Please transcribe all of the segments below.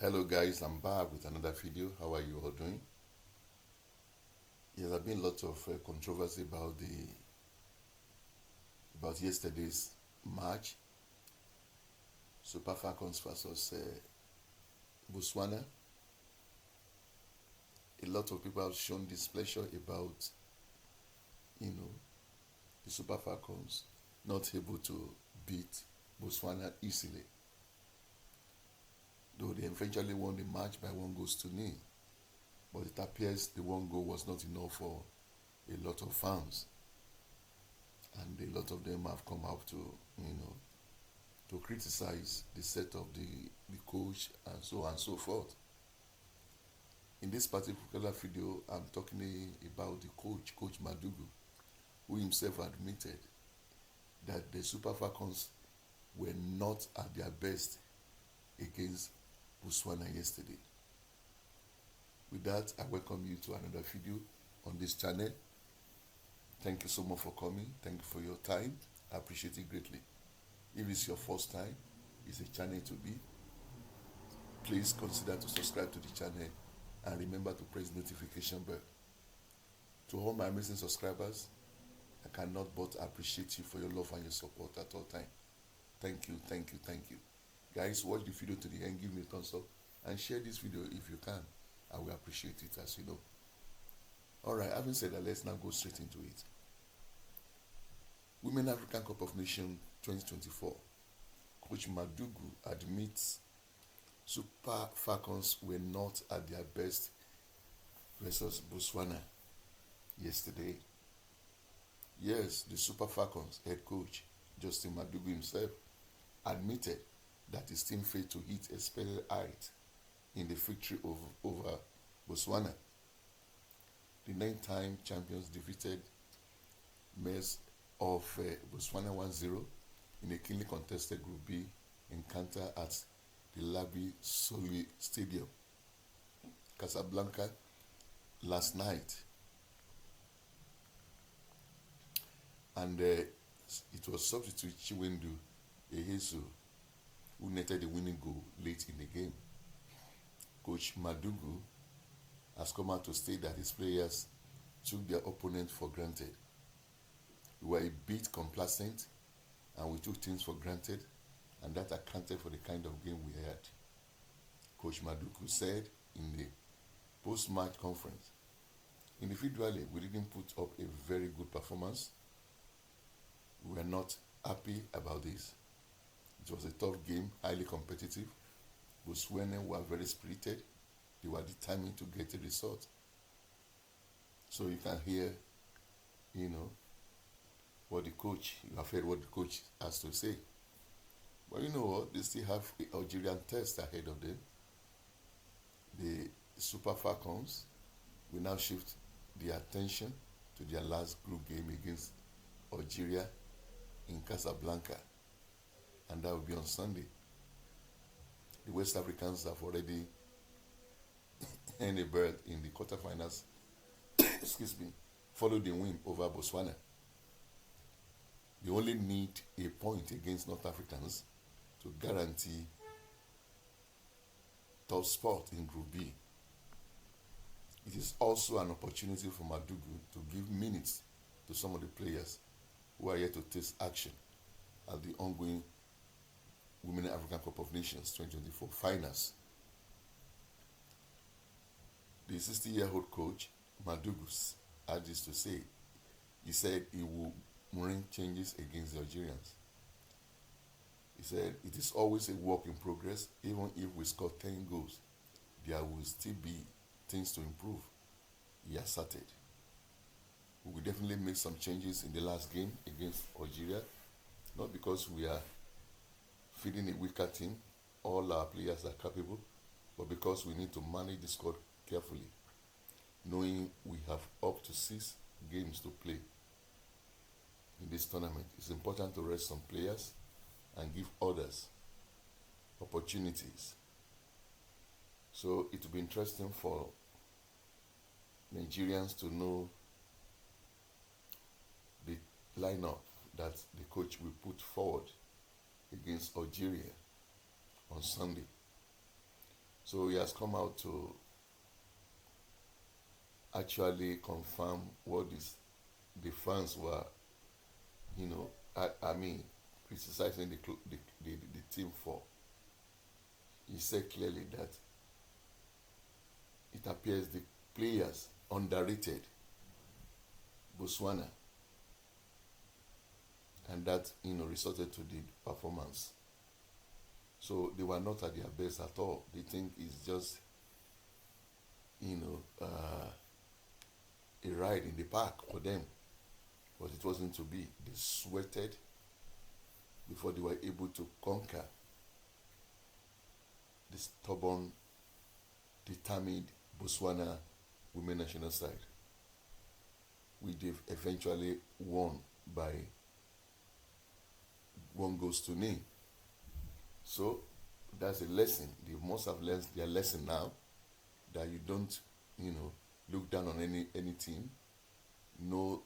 Hello guys, I'm back with another video. How are you all doing? Yes, there have been lots of controversy about yesterday's match, Super Falcons versus Botswana. A lot of people have shown displeasure about, the Super Falcons not able to beat Botswana easily, though they eventually won the match by 1-0. But it appears the one goal was not enough for a lot of fans, and a lot of them have come out to criticize the set of the coach and so on and so forth. In this particular video, I'm talking about the Coach Madugu, who himself admitted that the Super Falcons were not at their best against Botswana yesterday. With that, I welcome you to another video on this channel. Thank you so much for coming. Thank you for your time. I appreciate it greatly. If it's your first time, it's a channel to be. Please consider to subscribe to the channel and remember to press the notification bell. To all my amazing subscribers, I cannot but appreciate you for your love and your support at all times. Thank you, thank you, thank you. Guys, watch the video to the end, give me a thumbs up, and share this video if you can. I will appreciate it, as you know. Alright, having said that, let's now go straight into it. Women African Cup of Nations 2024. Coach Madugu admits Super Falcons were not at their best versus Botswana yesterday. Yes, the Super Falcons head coach Justine Madugu himself admitted that his team failed to hit a special height in the victory over Botswana. The 9-time champions defeated Maize of Botswana 1-0 in a keenly contested Group B encounter at the Larbi Zaouli Stadium, Casablanca, last night. And it was substitute Chiwendu Ihezuo who netted the winning goal late in the game. Coach Madugu has come out to state that his players took their opponent for granted. We were a bit complacent and we took things for granted, and that accounted for the kind of game we had. Coach Madugu said in the post-match conference, individually, we didn't put up a very good performance. We were not happy about this. It was a tough game, highly competitive. Botswana were very spirited. They were determined to get a result. So you can hear, what you have heard what the coach has to say. But you know what? They still have the Algerian test ahead of them. The Super Falcons will now shift their attention to their last group game against Algeria in Casablanca, and that will be on Sunday. The West Africans have already earned a berth in the quarterfinals, followed the win over Botswana. They only need a point against North Africans to guarantee top spot in Group B. It is also an opportunity for Madugu to give minutes to some of the players who are yet to take action at the ongoing Women African Cup of Nations 2024 finals. The 60-year-old coach Madugu had this to say. He said he will bring changes against the Algerians. He said, it is always a work in progress. Even if we score 10 goals, there will still be things to improve, he asserted. We will definitely make some changes in the last game against Algeria, not because we are feeding a weaker team, all our players are capable, but because we need to manage the squad carefully, knowing we have up to 6 games to play in this tournament. It's important to rest some players and give others opportunities. So it will be interesting for Nigerians to know the lineup that the coach will put forward against Algeria on Sunday. So he has come out to actually confirm what the fans were, I mean, criticizing the team for. He said clearly that it appears the players underrated Botswana, and that resulted to the performance. So they were not at their best at all. They think it's just a ride in the park for them, but it wasn't to be. They sweated before they were able to conquer the stubborn, determined Botswana women national side, which they've eventually won by 1-0. So that's a lesson. They must have learned their lesson now, that you don't, look down on any team. No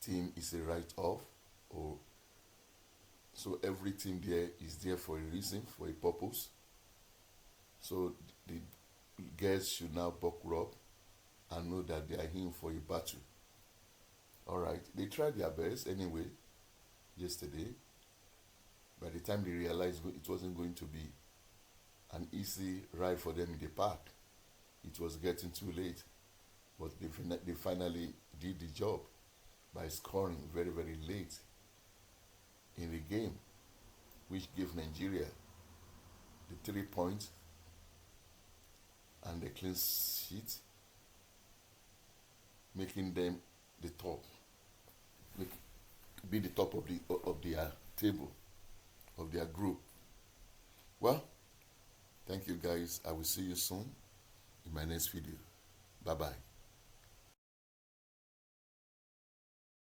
team is a write-off, or so every team there is there for a reason, for a purpose. So the girls should now buckle up and know that they are in for a battle. All right, they tried their best anyway yesterday. By the time they realized it wasn't going to be an easy ride for them in the park, it was getting too late. But they finally did the job by scoring very, very late in the game, which gave Nigeria the 3 points and the clean sheet, making them the top, be the top of their table, of their group. Well, thank you guys. I will see you soon in my next video. Bye-bye.